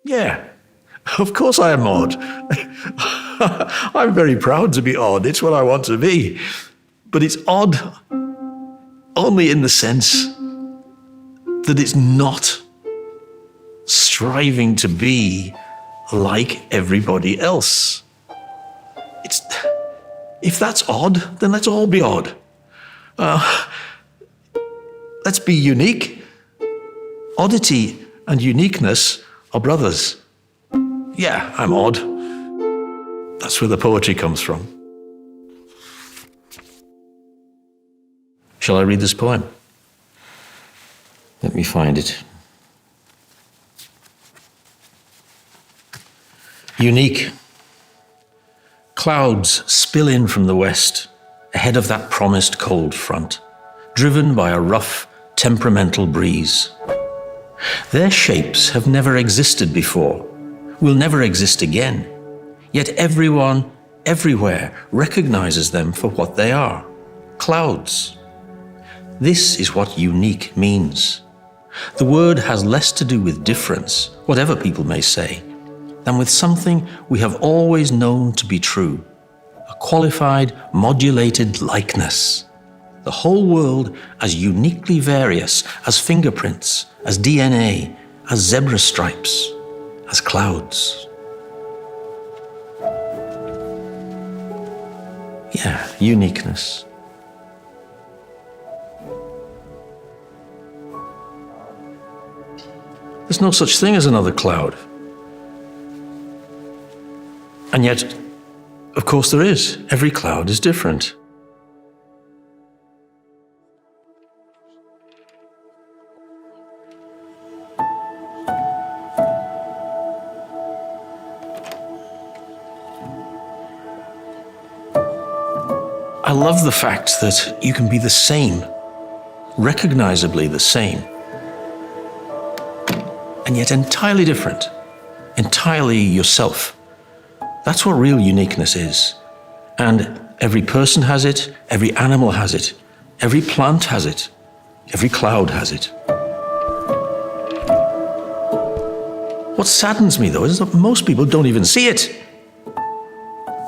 Yeah, of course I am odd. I'm very proud to be odd. It's what I want to be. But it's odd only in the sense that it's not striving to be like everybody else. If that's odd, then let's all be odd. Let's be unique. Oddity and uniqueness are brothers. Yeah, I'm odd. That's where the poetry comes from. Shall I read this poem? Let me find it. Unique. Clouds spill in from the west, ahead of that promised cold front, driven by a rough, temperamental breeze. Their shapes have never existed before, will never exist again, yet everyone, everywhere, recognizes them for what they are, clouds. This is what unique means. The word has less to do with difference, whatever people may say, than with something we have always known to be true, a qualified, modulated likeness. The whole world as uniquely various as fingerprints, as DNA, as zebra stripes, as clouds. Yeah, uniqueness. There's no such thing as another cloud. And yet, of course there is. Every cloud is different. I love the fact that you can be the same, recognizably the same, and yet entirely different, entirely yourself. That's what real uniqueness is. And every person has it, every animal has it, every plant has it, every cloud has it. What saddens me, though, is that most people don't even see it.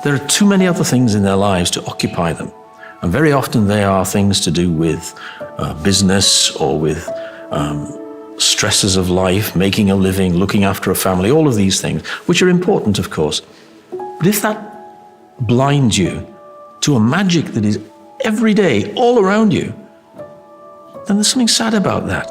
There are too many other things in their lives to occupy them. And very often they are things to do with business or with stresses of life, making a living, looking after a family, all of these things, which are important, of course. But if that blinds you to a magic that is every day, all around you, then there's something sad about that.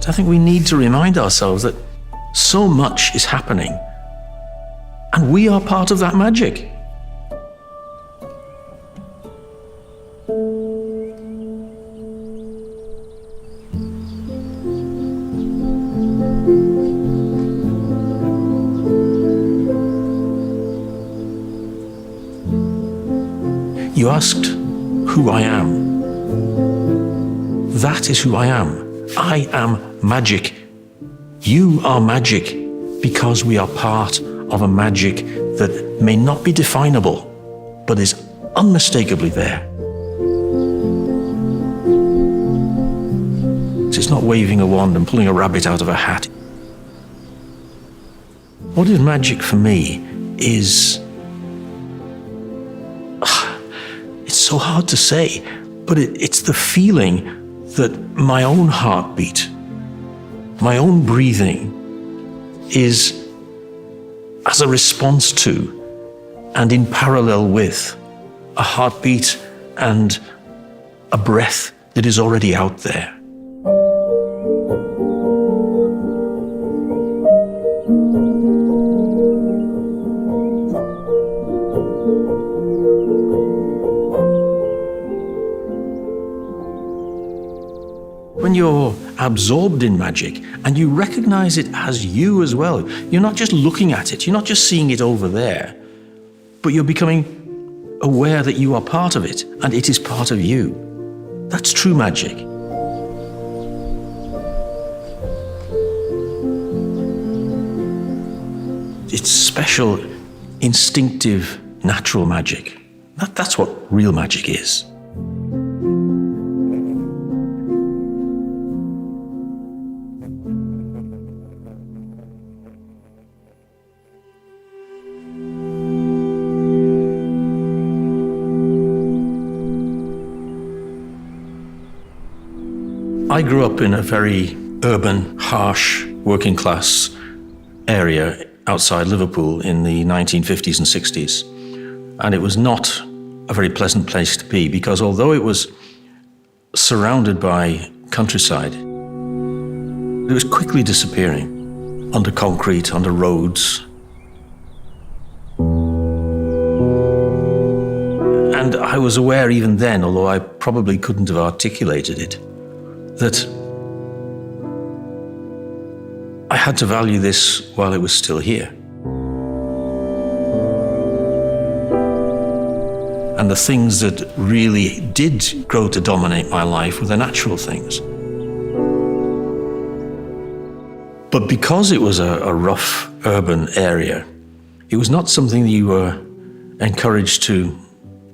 So I think we need to remind ourselves that so much is happening, and we are part of that magic. You asked who I am. That is who I am. I am magic. You are magic because we are part of a magic that may not be definable, but is unmistakably there. So it's not waving a wand and pulling a rabbit out of a hat. What is magic for me is... It's so hard to say, but it's the feeling that my own heartbeat, my own breathing is as a response to and in parallel with a heartbeat and a breath that is already out there. When you're absorbed in magic and you recognize it as you as well, you're not just looking at it, you're not just seeing it over there, but you're becoming aware that you are part of it and it is part of you. That's true magic. It's special, instinctive, natural magic. That's what real magic is. I grew up in a very urban, harsh, working class area outside Liverpool in the 1950s and 60s. And it was not a very pleasant place to be, because although it was surrounded by countryside, it was quickly disappearing under concrete, under roads. And I was aware even then, although I probably couldn't have articulated it, that I had to value this while it was still here. And the things that really did grow to dominate my life were the natural things. But because it was a rough urban area, it was not something that you were encouraged to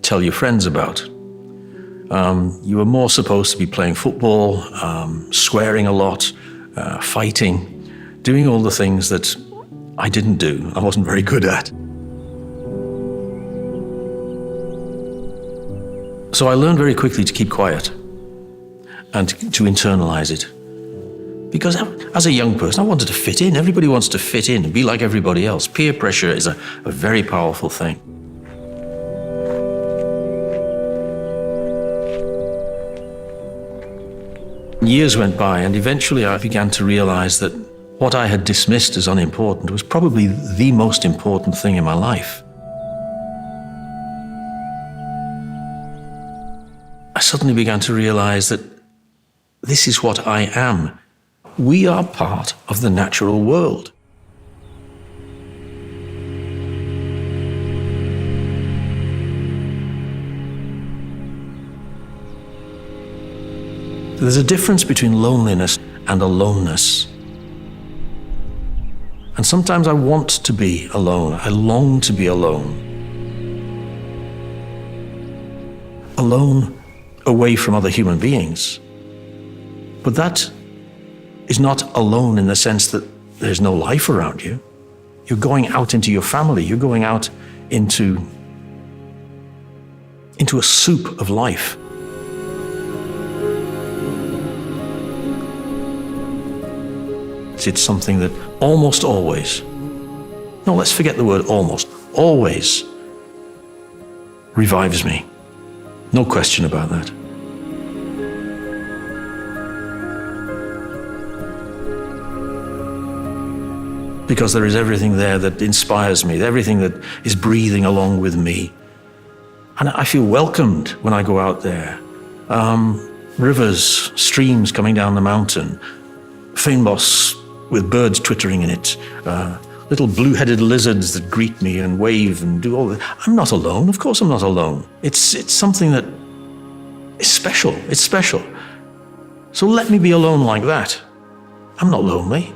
tell your friends about. You were more supposed to be playing football, swearing a lot, fighting, doing all the things that I didn't do, I wasn't very good at. So I learned very quickly to keep quiet and to internalize it. Because as a young person, I wanted to fit in. Everybody wants to fit in and be like everybody else. Peer pressure is a very powerful thing. Years went by, and eventually I began to realize that what I had dismissed as unimportant was probably the most important thing in my life. I suddenly began to realize that this is what I am. We are part of the natural world. There's a difference between loneliness and aloneness. And sometimes I want to be alone. I long to be alone. Alone away from other human beings. But that is not alone in the sense that there's no life around you. You're going out into your family. You're going out into a soup of life. It's something that almost always, no, let's forget the word always revives me. No question about that. Because there is everything there that inspires me, everything that is breathing along with me. And I feel welcomed when I go out there. Rivers, streams coming down the mountain, fynbos with birds twittering in it, little blue-headed lizards that greet me and wave and do all that. I'm not alone. Of course I'm not alone. It's something that is special. It's special. So let me be alone like that. I'm not lonely.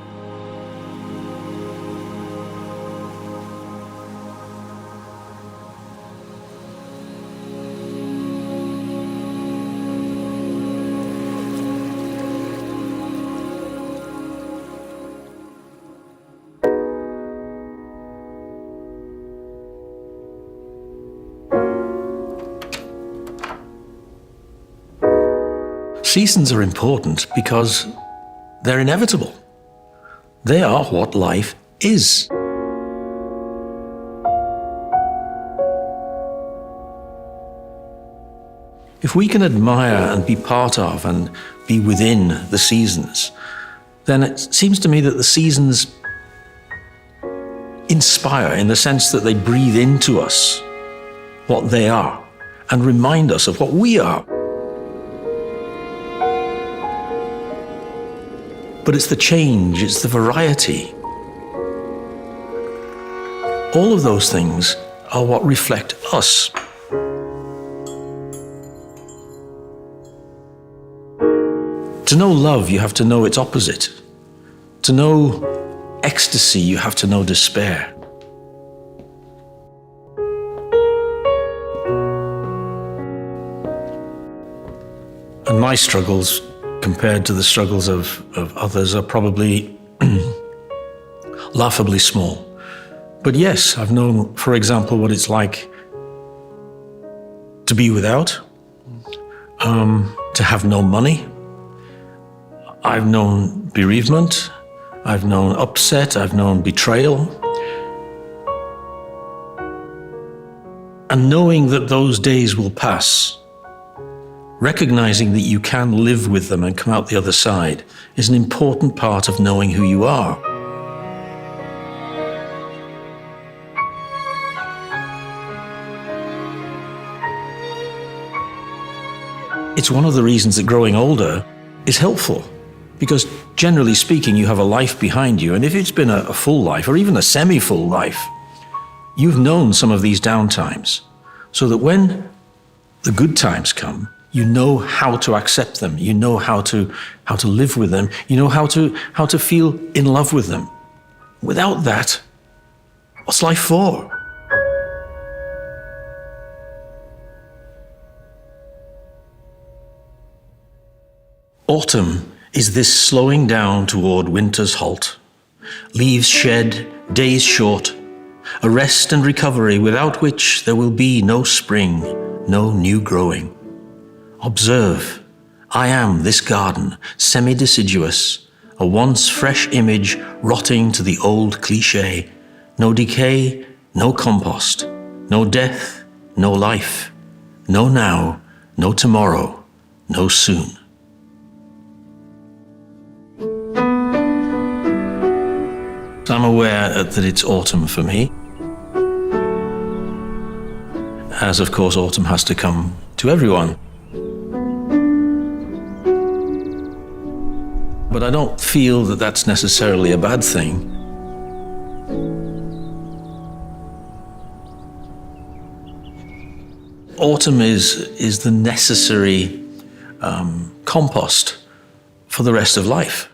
Seasons are important because they're inevitable. They are what life is. If we can admire and be part of and be within the seasons, then it seems to me that the seasons inspire in the sense that they breathe into us what they are and remind us of what we are. But it's the change, it's the variety. All of those things are what reflect us. To know love, you have to know its opposite. To know ecstasy, you have to know despair. My struggles, compared to the struggles of others, are probably laughably small. But yes, I've known, for example, what it's like to be without, to have no money. I've known bereavement, I've known upset, I've known betrayal. And knowing that those days will pass, recognizing that you can live with them and come out the other side, is an important part of knowing who you are. It's one of the reasons that growing older is helpful, because generally speaking, you have a life behind you, and if it's been a full life or even a semi-full life, you've known some of these downtimes, so that when the good times come, you know how to accept them, you know how to live with them, you know how to feel in love with them. Without that, what's life for? Autumn is this slowing down toward winter's halt. Leaves shed, days short, a rest and recovery without which there will be no spring, no new growing. Observe, I am this garden, semi-deciduous, a once fresh image rotting to the old cliché. No decay, no compost, no death, no life, no now, no tomorrow, no soon. I'm aware that it's autumn for me, as of course autumn has to come to everyone. But I don't feel that that's necessarily a bad thing. Autumn is the necessary compost for the rest of life.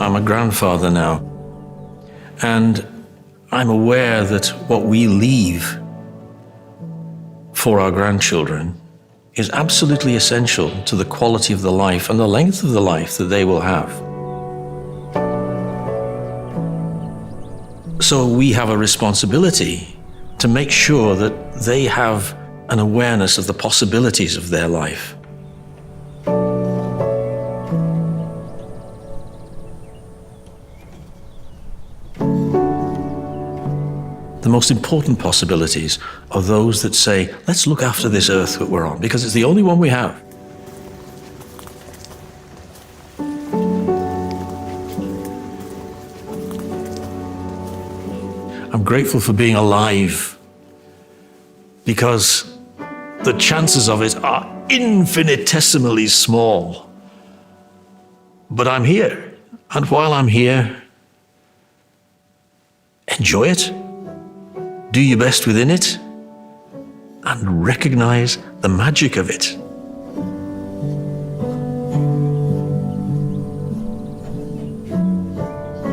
I'm a grandfather now, and I'm aware that what we leave for our grandchildren is absolutely essential to the quality of the life and the length of the life that they will have. So we have a responsibility to make sure that they have an awareness of the possibilities of their life. The most important possibilities are those that say, let's look after this earth that we're on, because it's the only one we have. I'm grateful for being alive, because the chances of it are infinitesimally small. But I'm here, and while I'm here, enjoy it. Do your best within it, and recognize the magic of it.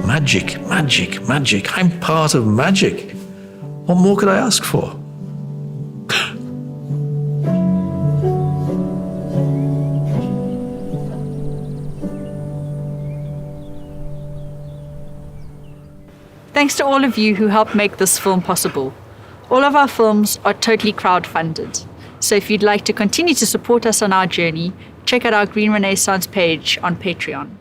Magic, magic, magic. I'm part of magic. What more could I ask for? Thanks to all of you who helped make this film possible. All of our films are totally crowdfunded. So if you'd like to continue to support us on our journey, check out our Green Renaissance page on Patreon.